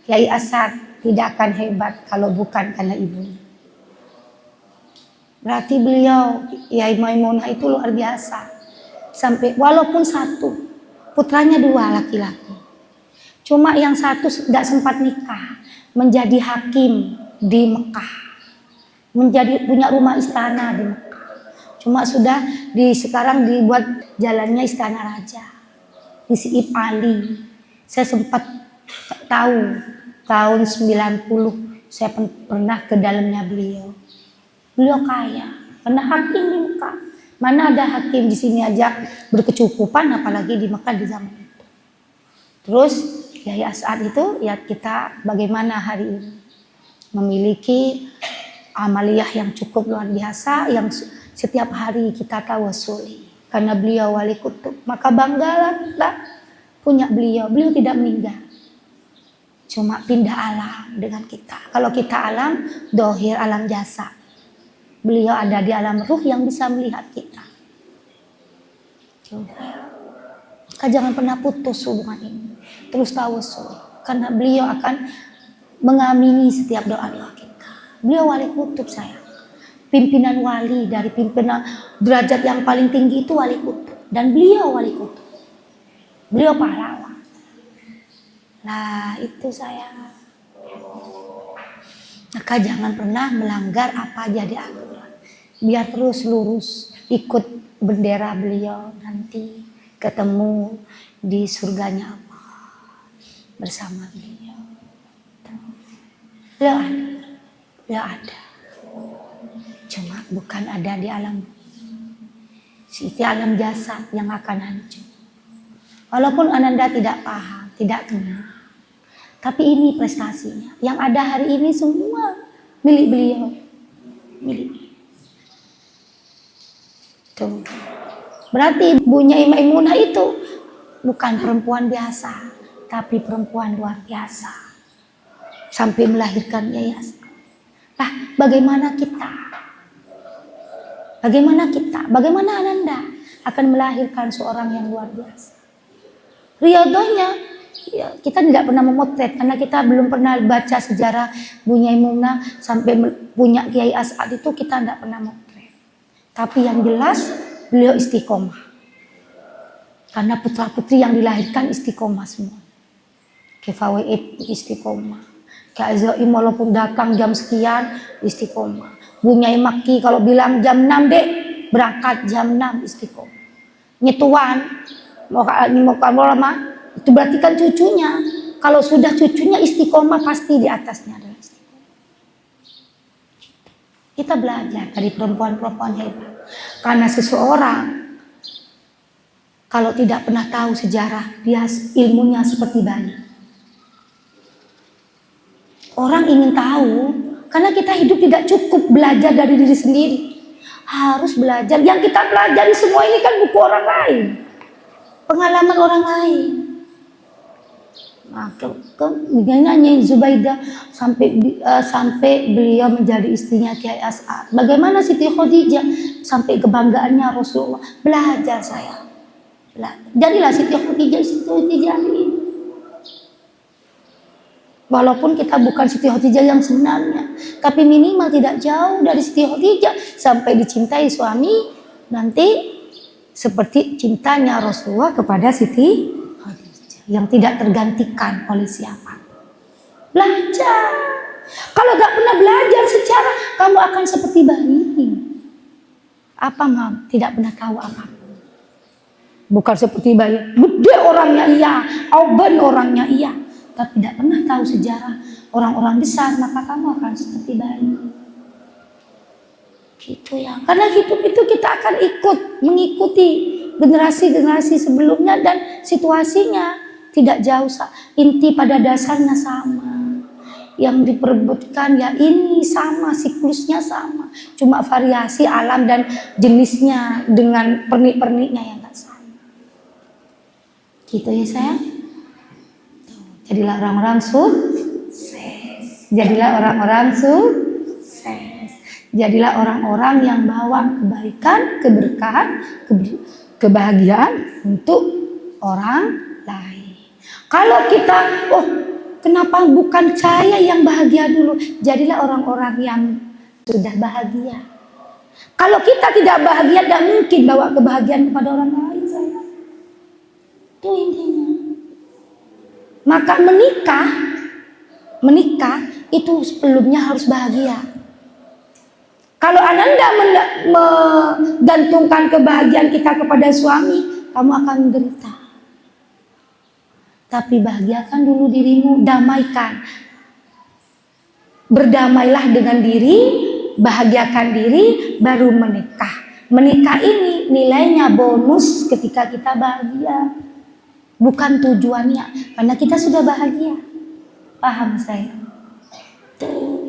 Kiai Asad tidak akan hebat kalau bukan karena ibunya. Berarti beliau, Kiai Maimunah itu luar biasa. Sampai walaupun satu, putranya 2 laki-laki. Cuma yang satu tidak sempat nikah, menjadi hakim di Mekah. Punya rumah istana di Mekah. Cuma sudah sekarang dibuat jalannya istana raja. Di Siip Ali. Saya sempat tahu tahun 90 saya pernah ke dalamnya beliau. Beliau kaya, pernah hakim di Mekah. Mana ada hakim di sini aja berkecukupan, apalagi di Mekah di zaman itu. Terus Kiai Asad itu ya kita bagaimana hari ini memiliki amaliyah yang cukup luar biasa yang setiap hari kita tawasuli karena beliau wali kutub. Maka banggalah kita punya beliau. Beliau tidak meninggal, cuma pindah alam dengan kita. Kalau kita alam dohir, alam jasa, beliau ada di alam ruh yang bisa melihat kita. Maka jangan pernah putus hubungan ini. Terus tawasul, karena beliau akan mengamini setiap doa-doa kita. Beliau wali kutub saya. Pimpinan wali dari pimpinan derajat yang paling tinggi itu wali kutub. Dan beliau wali kutub. Beliau pahlawan. Nah itu saya. Maka jangan pernah melanggar apa aja di aturan. Biar terus lurus ikut bendera beliau nanti ketemu di surganya Allah bersama beliau. Beliau ada. Cuma bukan ada di alam di alam jasad yang akan hancur. Walaupun Ananda tidak paham, tidak kenal, tapi ini prestasinya. Yang ada hari ini semua milik beliau. Milik. Tuh. Berarti ibunya Maimunah itu bukan perempuan biasa, tapi perempuan luar biasa. Sampai melahirkan yayasan. Nah, bagaimana kita? Bagaimana kita? Bagaimana Ananda akan melahirkan seorang yang luar biasa? Riyadhahnya ya, kita tidak pernah memotret karena kita belum pernah baca sejarah Bunya Maimunah sampai punya Kiai Asad itu kita tidak pernah motret. Tapi yang jelas beliau istiqomah. Karena putra-putri yang dilahirkan istiqomah semua. Kefawaid istiqomah. Keazaim walaupun datang jam sekian istiqomah. Bunya Maki kalau bilang jam 6 dek berangkat jam 6 istiqomah. Nyetuan mau lama itu berarti kan cucunya. Kalau sudah cucunya istiqomah pasti di atasnya adalah istiqomah. Kita belajar dari perempuan-perempuan hebat. Karena seseorang kalau tidak pernah tahu sejarah, dia ilmunya seperti bayi. Orang ingin tahu, karena kita hidup tidak cukup belajar dari diri sendiri. Harus belajar. Yang kita pelajari semua ini kan buku orang lain. Pengalaman orang lain. Nah, nyanyi Zubaidah sampai beliau menjadi istrinya Kiai Asad. Bagaimana Siti Khadijah sampai kebanggaannya Rasulullah. Belajar saya. Jadilah Siti Khadijah ini. Walaupun kita bukan Siti Khadijah yang sebenarnya, tapi minimal tidak jauh dari Siti Khadijah sampai dicintai suami nanti seperti cintanya Rasulullah kepada Siti Khadijah yang tidak tergantikan oleh siapa. Belajar. Kalau gak pernah belajar secara, kamu akan seperti bayi. Apa mam? Tidak pernah tahu apapun. Bukan seperti bayi. Gede orangnya iya, auban orangnya iya. Tapi tidak pernah tahu sejarah orang-orang besar, maka kamu akan seperti bayi. Gitu ya. Karena hidup itu kita akan mengikuti generasi-generasi sebelumnya dan situasinya tidak jauh. Inti pada dasarnya sama. Yang diperebutkan ya ini sama, siklusnya sama. Cuma variasi alam dan jenisnya dengan pernik-perniknya yang gak sama. Gitu ya sayang. Jadilah orang-orang sukses. Jadilah orang-orang sukses. Jadilah orang-orang yang bawa kebaikan, keberkahan, kebahagiaan untuk orang lain. Kalau kita, Kenapa bukan saya yang bahagia dulu? Jadilah orang-orang yang sudah bahagia. Kalau kita tidak bahagia, tidak mungkin bawa kebahagiaan kepada orang lain, saya. Itu intinya. Maka menikah itu sebelumnya harus bahagia. Kalau Ananda menggantungkan kebahagiaan kita kepada suami, kamu akan menderita. Tapi bahagiakan dulu dirimu, damaikan. Berdamailah dengan diri, bahagiakan diri, baru menikah. Menikah ini nilainya bonus ketika kita bahagia. Bukan tujuannya, karena kita sudah bahagia. Paham saya? Tuh.